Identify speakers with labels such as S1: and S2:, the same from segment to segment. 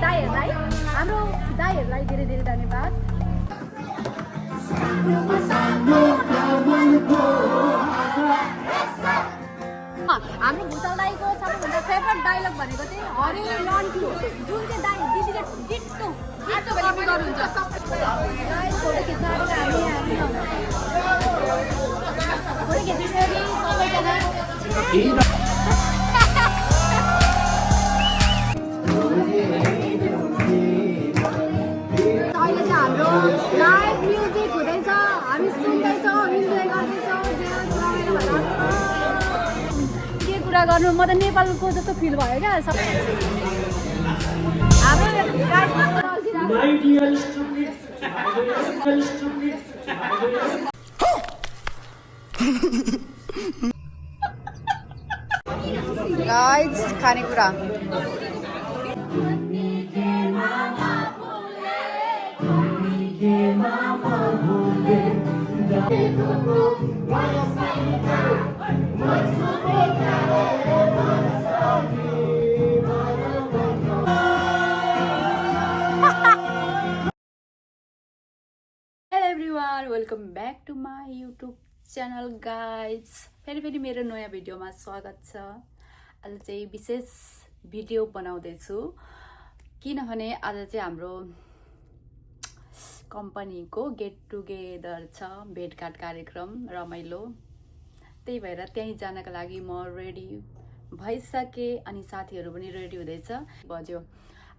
S1: दाइहरूलाई हाम्रो दाइहरूलाई धेरै धेरै धन्यवाद। हाम्रो भुषाल दाइको सबैभन्दा फेभरेट डायलग भनेको चाहिँ हरे लन्टु, जुन चाहिँ दाइ दिदीले डिट्टो आजभोलि गर्नुहुन्छ। फोटो खिच्न फोटो खिचिसकेपछि सबैजना अहिले चाहिँ हाम्रो लाइभ म्युजिक हुँदैछ, हामी सुन्दैछौँ, इन्जोय गर्दैछौँ। के कुरा गर्नु, म त नेपालको जस्तो फिल भयो क्या सबै। गाइस खानेकुरा everyone, welcome back to my YouTube channel guys. फेरि मेरो नयाँ भिडियोमा स्वागत छ। आज चाहिँ विशेष भिडियो बनाउँदैछु किनभने आज चाहिँ हाम्रो कम्पनीको गेट टुगेदर छ, भेटघाट कार्यक्रम रमाइलो। त्यही भएर त्यहीँ जानको लागि म रेडी भइसकेँ अनि साथीहरू पनि रेडी हुँदैछ। बज्यो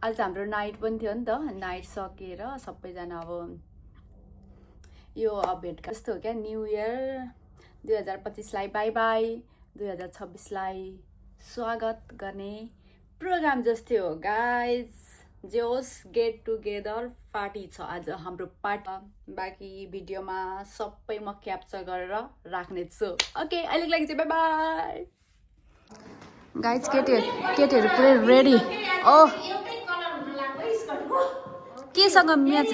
S1: आज हाम्रो नाइट पनि थियो नि त, नाइट सकेर सबैजना अब यो भेटघाट जस्तो हो क्या, न्यू इयर 2025लाई बाई बाई, 2026लाई स्वागत गर्ने प्रोग्राम जस्तै हो गाइज। जे होस् गेट टुगेदर पार्टी छ आज हाम्रो पार्टी। बाँकी भिडियोमा सबै म क्याप्चर गरेर राख्नेछु। ओके, अहिलेको लागि चाहिँ बाई बाई गाइज। केटीहरू पुरै रेडी। ओ केसँग म्याच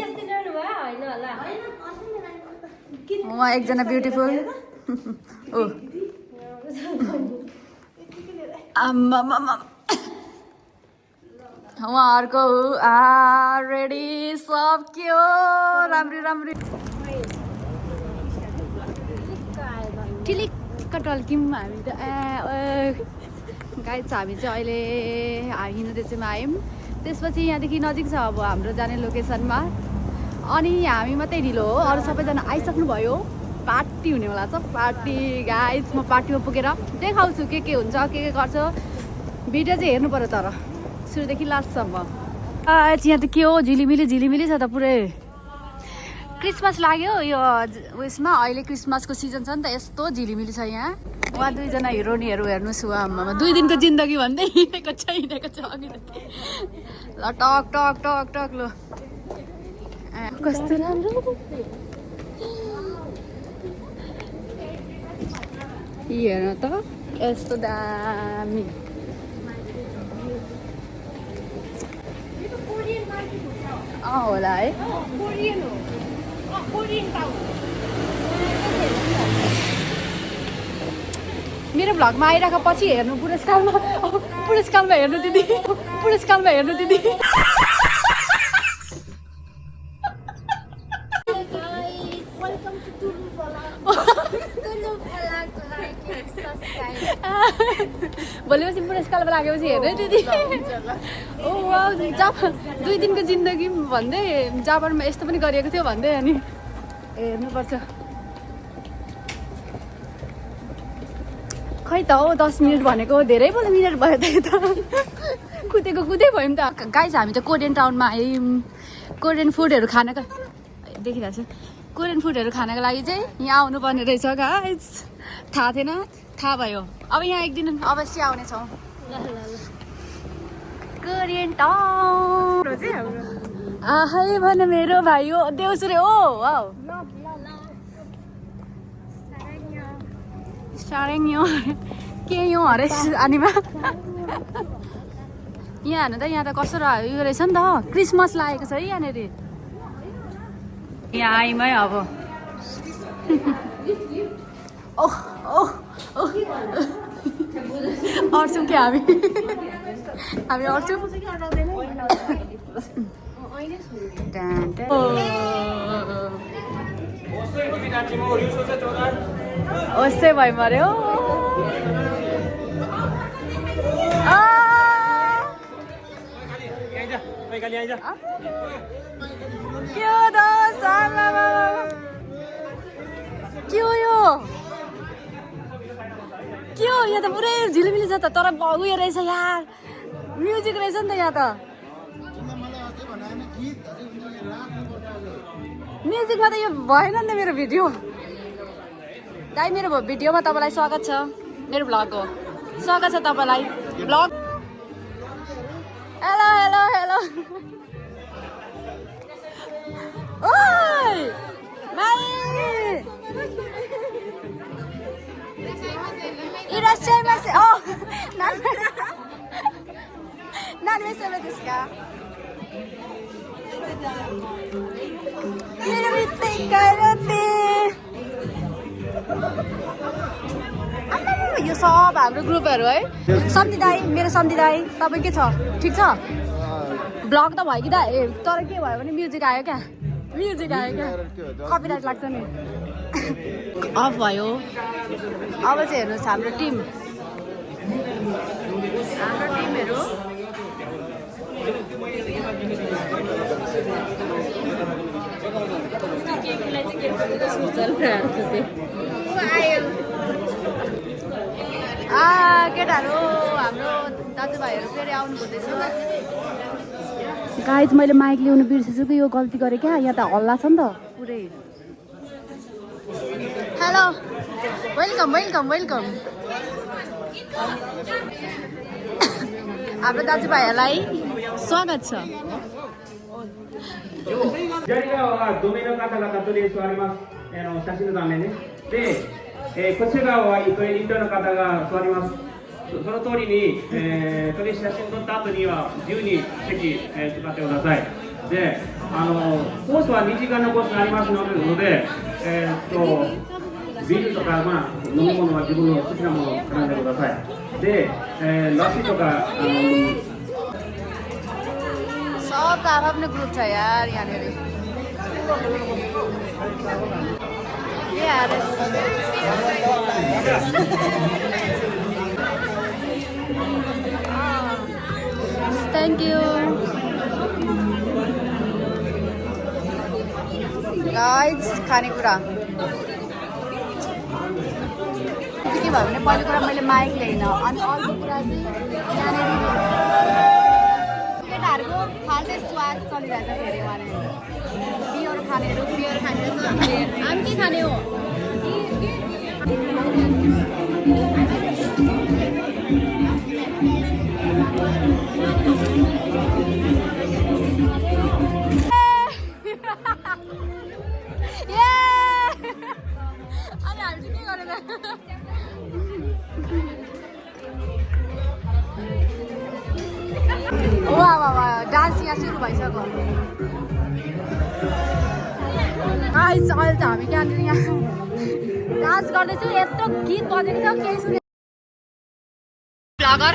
S1: उहाँ एकजना ब्युटिफुल ओ उहाँहरूको रेडी सब के हो, राम्री टिलिक्क टल्क्यौँ हामी त। गाइज हामी चाहिँ अहिले हिँड्दैछौँ आयौँ। त्यसपछि यहाँदेखि नजिक छ अब हाम्रो जाने लोकेसनमा, अनि हामी मात्रै ढिलो हो, अरू सबैजना आइसक्नुभयो। पार्टी हुनेवाला छ, पार्टी गाइज। म पार्टीमा पुगेर देखाउँछु के हुन्छ, के गर्छ। भिडियो चाहिँ हेर्नु पर्यो तर सुरुदेखि लास्टसम्म। यहाँ त के हो, झिलिमिली छ त पुरै। क्रिसमस लाग्यो यो उयसमा, अहिले क्रिसमसको सिजन छ नि त, यस्तो झिलिमिली छ यहाँ। उहाँ दुईजना हिरोनीहरू हेर्नुहोस्, उहाँ 2 दिनको जिन्दगी भन्दै हिँडेको छ अघि। ल टक टक टक टक लो, कस्तो राम्रो हेर्न त, यस्तो दामी। होला है, मेरो भ्लगमा आइराख, पछि हेर्नु पुरस्कारमा हेर्नु दिदी, पुरस्कारमा हेर्नु दिदी। भोलिपछि पुरस्कारमा लागेपछि हेर्नु दिदी। ओ जाप 2 दिनको जिन्दगी भन्दै जापानमा यस्तो पनि गरिएको थियो भन्दै, अनि हेर्नुपर्छ। खै त हो 10 मिनट भनेको धेरै पो मिनट भयो त, कुदेको कुदै भयौँ त। गाइज हामी त कोरियन टाउनमा आयौँ। कोरियन फुडहरू खानको देखिरहेको छु, कोरियन फुडहरू खानको लागि चाहिँ यहाँ आउनुपर्ने रहेछ गाइज। थाहा थिएन, थाहा भयो। अब यहाँ एक दिन अवश्य आउनेछौँ। कोरियन टाउन आहै भन मेरो भाइ हो, देउसुरे हो। साह्रै के यो हरे आनीमा यहाँ हेर्नु त, यहाँ त कस्तो उयो रहेछ नि त, क्रिसमस लागेको छ है यहाँनिर। यहाँ आयौँ है अब। अड्छौँ क्या हामी अड्छौँ। Ose bhai maryo. Kyo da sama. Kyo yo? Kyo यहाँ त पुरै झिलिमिली छ त तर उयो रहेछ यार म्युजिक रहेछ नि त यहाँ त म्युजिकमा त यो भएन नि त मेरो भिडियो दाइ मेरो भिडियोमा तपाईँलाई स्वागत छ मेरो भ्लग हो स्वागत छ तपाईँलाई भ्लग हेलो हेलो हेलो ओइ माइ इराशाइमासे ओ नानी सेवा देस्का यो सब हाम्रो ग्रुपहरू है सम्धि दाई मेरो सम्धि दाई तपाईँ के छ ठिक छ ब्लग त भयो कि दा ए तर के भयो भने म्युजिक आयो क्या कपिराइट लाग्छ नि अफ भयो अब चाहिँ हेर्नुहोस् हाम्रो टिमहरू केटाहरू हाम्रो दाजुभाइहरू फेरि आउनु हुँदैछ गाइज मैले माइक ल्याउनु बिर्सेछु कि यो गल्ती गरेँ क्या यहाँ त हल्ला छ नि त पुरै हेलो वेलकम हाम्रो दाजुभाइहरूलाई स्वागत छ
S2: その通りに、これ写真撮った後には自由に席、使ってください。で、コースは2時間のコースがありますので、ビールとか、飲み物は自分の好きなものを頼んでください。で、ラッシーとか、
S1: सबको आफ्नो ग्रुप छ यार यहाँनिर थ्याङ्क यू गाइज खानेकुरा के भयो भने पहिलो कुरा मैले माइक ल्याइनँ अनि अर्को कुरा चाहिँ यहाँनिर केटाहरूको फाल्टै स्वाद चलिरहेछ फेरि उहाँले बियर खानेहरू हामी के खाने हो अनि हामी चाहिँ के गरेर वा डान्स यहाँ सुरु भइसक्यो गाइस अहिले त हामी त्यहाँनिर यहाँ डान्स गर्दैछु यत्रो गीत बजेको छ केही सुने ब्लगर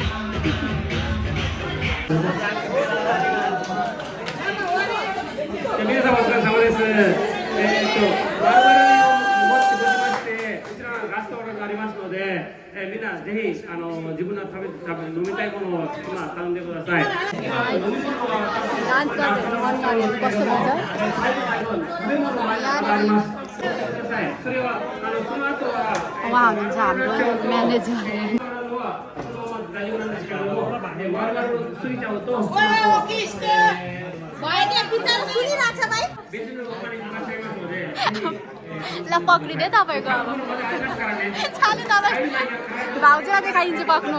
S2: みんなぜひ自分の飲みたいものを今頼んでください。
S1: डान्स गर्दै अनुहारहरू कस्तो हुन्छ उहाँ हुनुहुन्छ हाम्रो म्यानेजर ल पक्रिँदै तपाईँको अब चालु तपाईँ भाउजूलाई देखाइदिन्छु पक्नु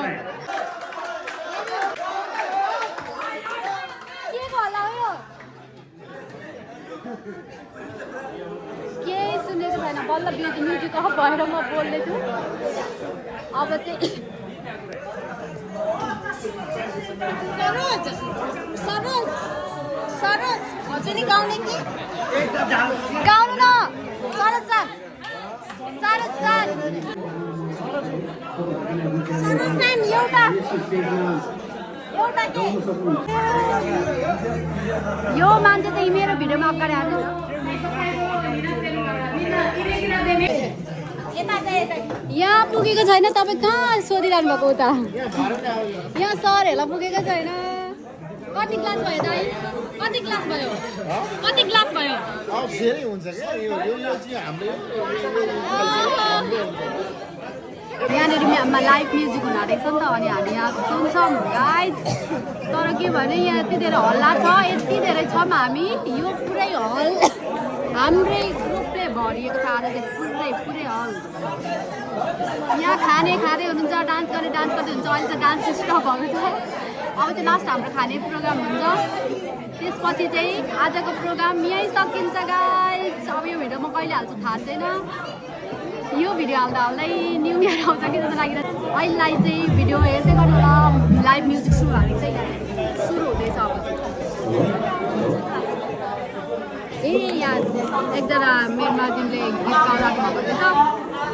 S1: के होला हो यो केही सुनेको छैन बल्ल म्युजिक अफ भएर म बोल्दैछु अब चाहिँ सरोज हजुर नि गाउने कि गाउनु न सरोज एउटा के यो मान्छे चाहिँ मेरो भिडियोमा अगाडि हाल्नु यहाँ पुगेको छैन तपाईँ कहाँ सोधिरहनु भएको उता यहाँ सरहरूलाई पुगेको छैन कति क्लास भयो दाइ कति क्लास भयो कति क्लास भयो
S3: धेरै हुन्छ क्या यो चाहिँ हाम्रो
S1: यहाँनिर हाम्रो लाइभ म्युजिक हुन रहेछ नि त अनि हामी यहाँ सुन्छौँ गाइज तर के भने यहाँ यति धेरै हल्ला छ यति धेरै छौँ हामी यो पुरै हल हाम्रै ग्रुपले भरिएको छ आज चाहिँ पुरै हल यहाँ खाने खाँदै हुनुहुन्छ डान्स गर्ने डान्स गर्दै हुन्छ अहिले चाहिँ डान्स स्टप भएको छ अब चाहिँ लास्ट हाम्रो खाने प्रोग्राम हुन्छ त्यसपछि चाहिँ आजको प्रोग्राम यहीँ सकिन्छ गाइज अब यो भिडियो म कहिले हाल्छु थाहा छैन यो भिडियो हाल्दै न्यु इयर आउँछ कि जस्तो लागिरहेको अहिलेलाई चाहिँ भिडियो हेर्दै गर्नु होला लाइभ म्युजिक सुरु भएको चाहिँ सुरु हुँदैछ अब ए यहाँ एकजना मेरो माजिमले गीत गाउनु भएको रहेछ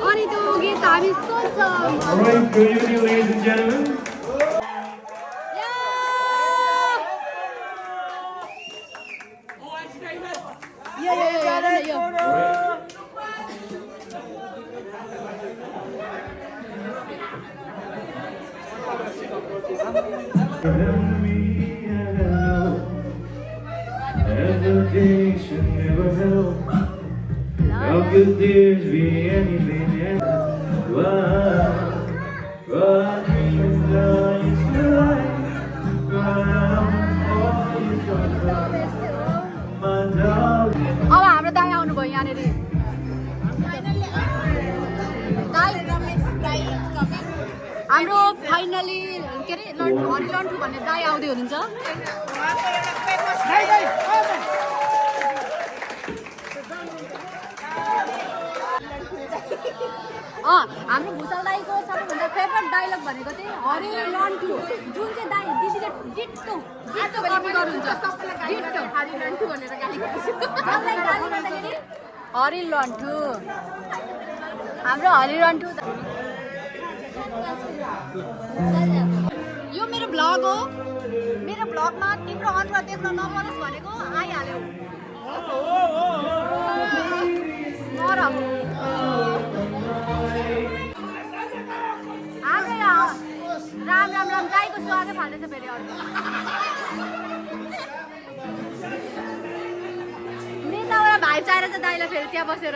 S1: अनि त्यो गीत हामी सुन्छौँ
S2: Alright, good evening, ladies and gentlemen. Hesitation never help. How could this be anything else? What dreams are you tonight? My darling.
S1: अब हाम्रो दाइ आउनुभयो यहाँनिर हाम्रो फाइनली के अरे हरिलन्ठु भन्ने दाइ आउँदै हुनुहुन्छ हाम्रो भुषाल दाईको सबैभन्दा फेभरेट डायलग भनेको चाहिँ हरिलन्ठु जुन चाहिँ दाइ दिदीले डिट्टो कपी गर्नुहुन्छ डिट्टो हरिलन्ठु भनेर गाली गर्दाखेरि हरिलन्ठु हाम्रो हरिलन्ठु यो मेरो भ्लग हो मेरो भ्लगमा तिम्रो अनुहार देख्न नपरोस् भनेको आइहाल्यो राम राम राम गाईको स्वागत फाल्दैछ फेरि अर्को नेताबाट भाइ चाहेर चाहिँ दाइलाई फेरि त्यहाँ बसेर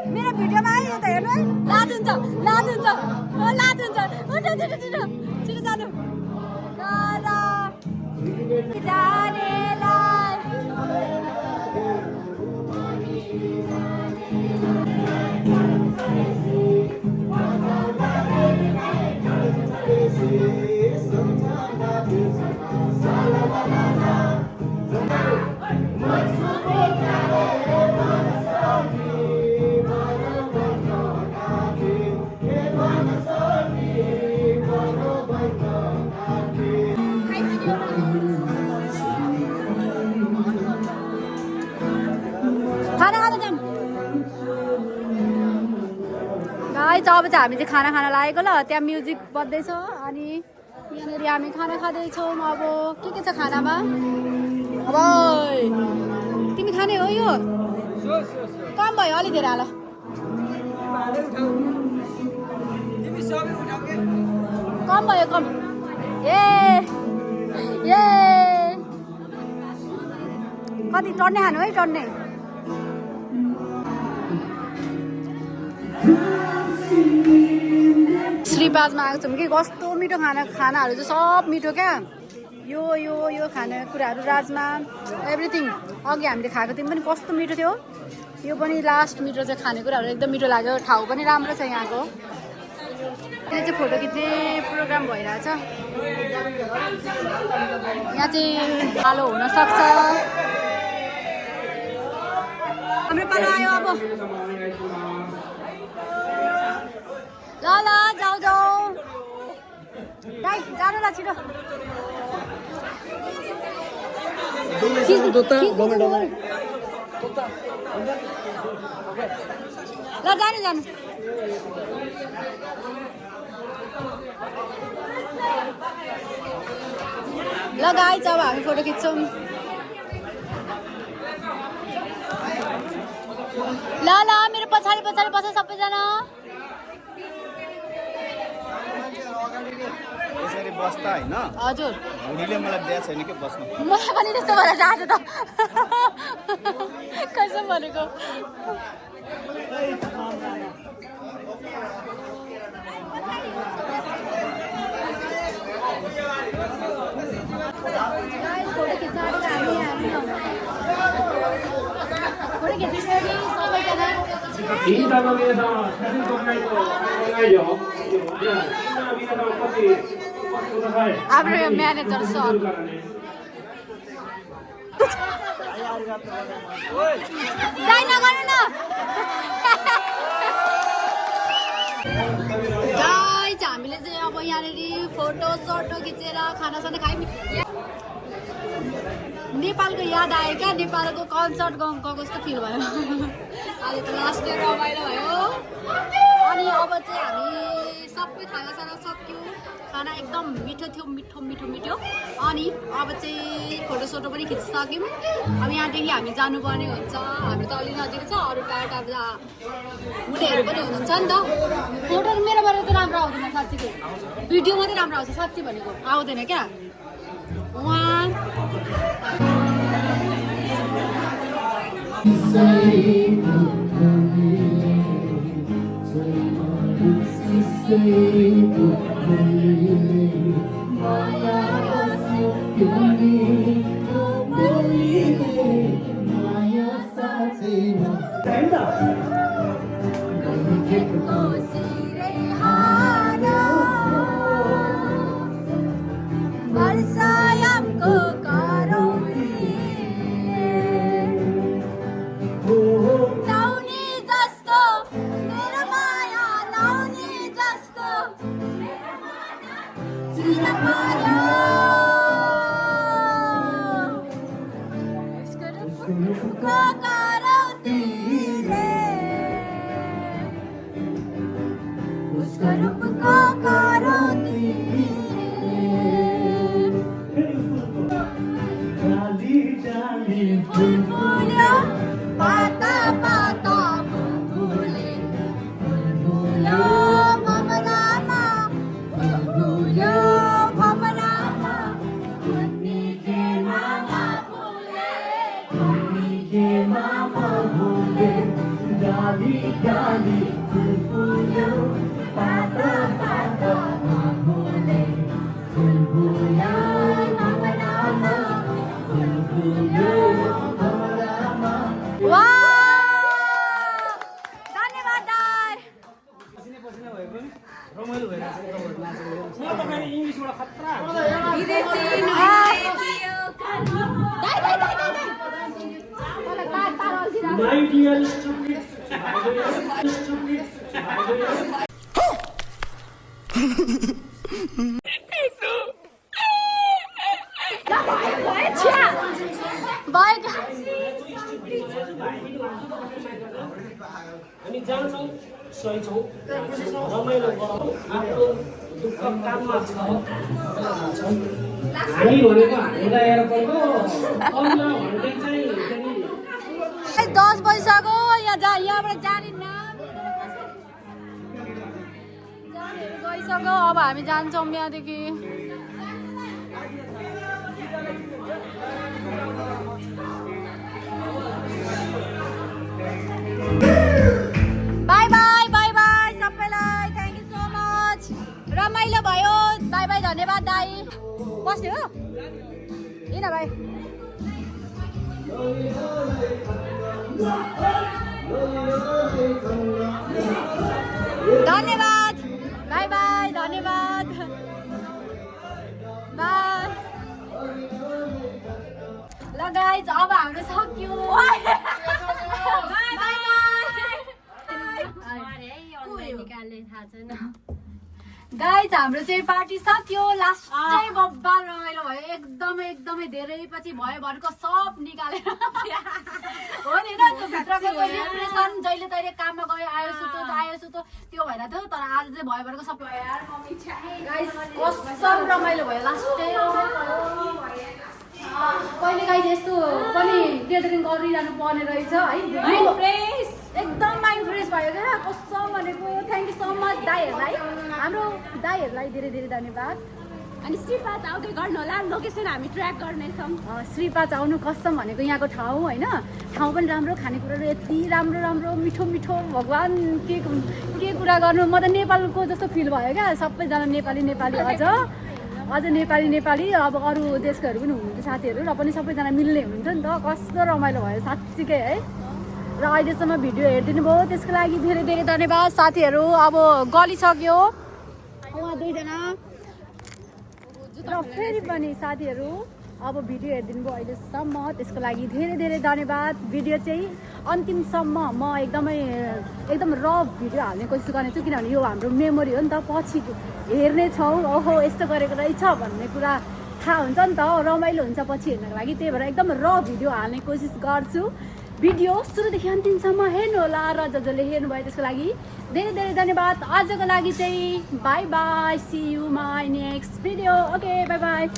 S4: मेरो भिडियोमा आयो त हेर्नु है लाज हुन्छ छिटो जानु अब चाहिँ हामी चाहिँ खाना खान लागेको ल त्यहाँ म्युजिक बज्दैछ अनि यहाँनिर हामी खाना खाँदैछौँ अब के छ खानामा अब तिमी खाने हो यो कम भयो अलि धेरै हाल कम भयो कम ए कति टन्ने खानु है टन्ने श्रीपाजमा आएको छौँ कि कस्तो मिठो खानाहरू चाहिँ सब मिठो क्या यो खाने कुराहरू राजमा एभ्रिथिङ अघि हामीले खाएको थियौँ पनि कस्तो मिठो थियो यो पनि लास्ट मिठो चाहिँ खानेकुराहरू एकदम मिठो लाग्यो ठाउँ पनि राम्रो छ यहाँको यहाँ चाहिँ फोटो खिच्ने प्रोग्राम भइरहेछ यहाँ चाहिँ कालो हुनसक्छ हाम्रो पालो आयो अब ल जाऊ दाइ जानु ल छिटो ल जानु ल गाइस अब हामी फोटो खिच्छौँ ल मेरो पछाडि बस सबैजना
S3: बस्दा होइन
S4: हजुर
S3: हुडीले मलाई दिएको छैन के बस्नु
S4: मलाई पनि त्यस्तो भएर आज त कसम भनेको
S2: インターの皆さんは写真撮らないとないよ。じゃあ、皆さんお越しください。
S4: हाम्रो यो म्यानेजर सर दाइ नगर्नु न गाइज हामीले चाहिँ अब यहाँनिर फोटो सोटो खिचेर खानासाना खायौँ नेपालको याद आयो क्या नेपालको कन्सर्ट गएको जस्तो फिल भयो अहिले त लास्ट इयर रमाइलो भयो अनि अब चाहिँ हामी सबै खानासाना सक्यौँ खाना एकदम मिठो थियो मिठो मिठो मिठो अनि अब चाहिँ फोटोसोटो पनि खिचिसक्यौँ अब यहाँदेखि हामी जानुपर्ने हुन्छ हामी त अलि नजिक छ अरू टाढा टाढा हुनेहरू पनि हुनुहुन्छ नि त फोटो मेरोबाट त राम्रो आउँदैन साँच्चीकै भिडियो मात्रै राम्रो आउँछ साँच्ची भनेको आउँदैन क्या उहाँ
S2: My dear stupid. हामी जान्छौँ सहीछौँ रमाइलो गरौँ आफ्नो दुःख काममा छ हामी भनेको हामीलाई एयरपोर्टको 15 घन्टै चाहिँ
S4: 10 बजिसक्यो यहाँबाट जाने नाम गइसक्यो अब हामी जान्छौँ यहाँदेखि बाई बाई बाई बाई सबैलाई थ्याङ्क यू सो मच रमाइलो भयो बाई बाई धन्यवाद दाई बस्ने हो हिँड भाइ धन्यवाद बाई बाई धन्यवाद बाई ल गाइज अब हाम्रो सक्यो गाइज हाम्रो चाहिँ पार्टी सक्यो लास्ट चाहिँ बब्बाल रमाइलो भयो एकदमै एकदमै धेरै पछि भयो भनेको सब निकालेर हो नि त्यो भित्रको डिप्रेसन जहिले तहिले काममा गयो आयो सुतो त्यो भएर थियो तर आज चाहिँ भयो भनेको सब गाइज कसम रमाइलो भयो लास्ट चाहिँ कहिले काहीँ यस्तो पनि ग्यादरिङ गरिरहनु पर्ने रहेछ है एकदम माइन्ड फ्रेस भयो क्या कसम भनेको थ्याङ्क यू सो मच दाइहरूलाई हाम्रो दाइहरूलाई धेरै धेरै धन्यवाद
S5: अनि श्रीपाद आउँदै गर्नु होला लोकेसन हामी ट्र्याक गर्नेछौँ
S4: श्रीपाद आउनु कस्टम भनेको यहाँको ठाउँ होइन ठाउँ पनि राम्रो खानेकुराहरू यति राम्रो राम्रो मिठो मिठो भगवान् के कुरा गर्नु म त नेपालको जस्तो फिल भयो क्या सबैजना नेपाली नेपाली अझ नेपाली अब अरू देशकोहरू पनि हुनुहुन्थ्यो साथीहरू र पनि सबैजना मिल्ने हुनुहुन्थ्यो नि त कस्तो रमाइलो भयो साँच्चीकै है र अहिलेसम्म भिडियो हेरिदिनु भयो त्यसको लागि धेरै धेरै धन्यवाद साथीहरू अब गलिसक्यो उहाँ दुईजना र फेरि पनि साथीहरू अब भिडियो हेरिदिनु भयो अहिलेसम्म त्यसको लागि धेरै धेरै धन्यवाद भिडियो चाहिँ अन्तिमसम्म म एकदम रफ भिडियो हाल्ने कोसिस गर्नेछु किनभने यो हाम्रो मेमोरी हो नि त पछि हेर्नेछौँ ओहो यस्तो गरेको रहेछ भन्ने कुरा थाहा हुन्छ नि त रमाइलो हुन्छ पछि हेर्नको लागि त्यही भएर एकदम रफ भिडियो हाल्ने कोसिस गर्छु भिडियो सुरुदेखि अन्तिमसम्म हेर्नु होला र जसले हेर्नुभयो त्यसको लागि धेरै धेरै धन्यवाद आजको लागि चाहिँ bye bye see you my next video okay bye by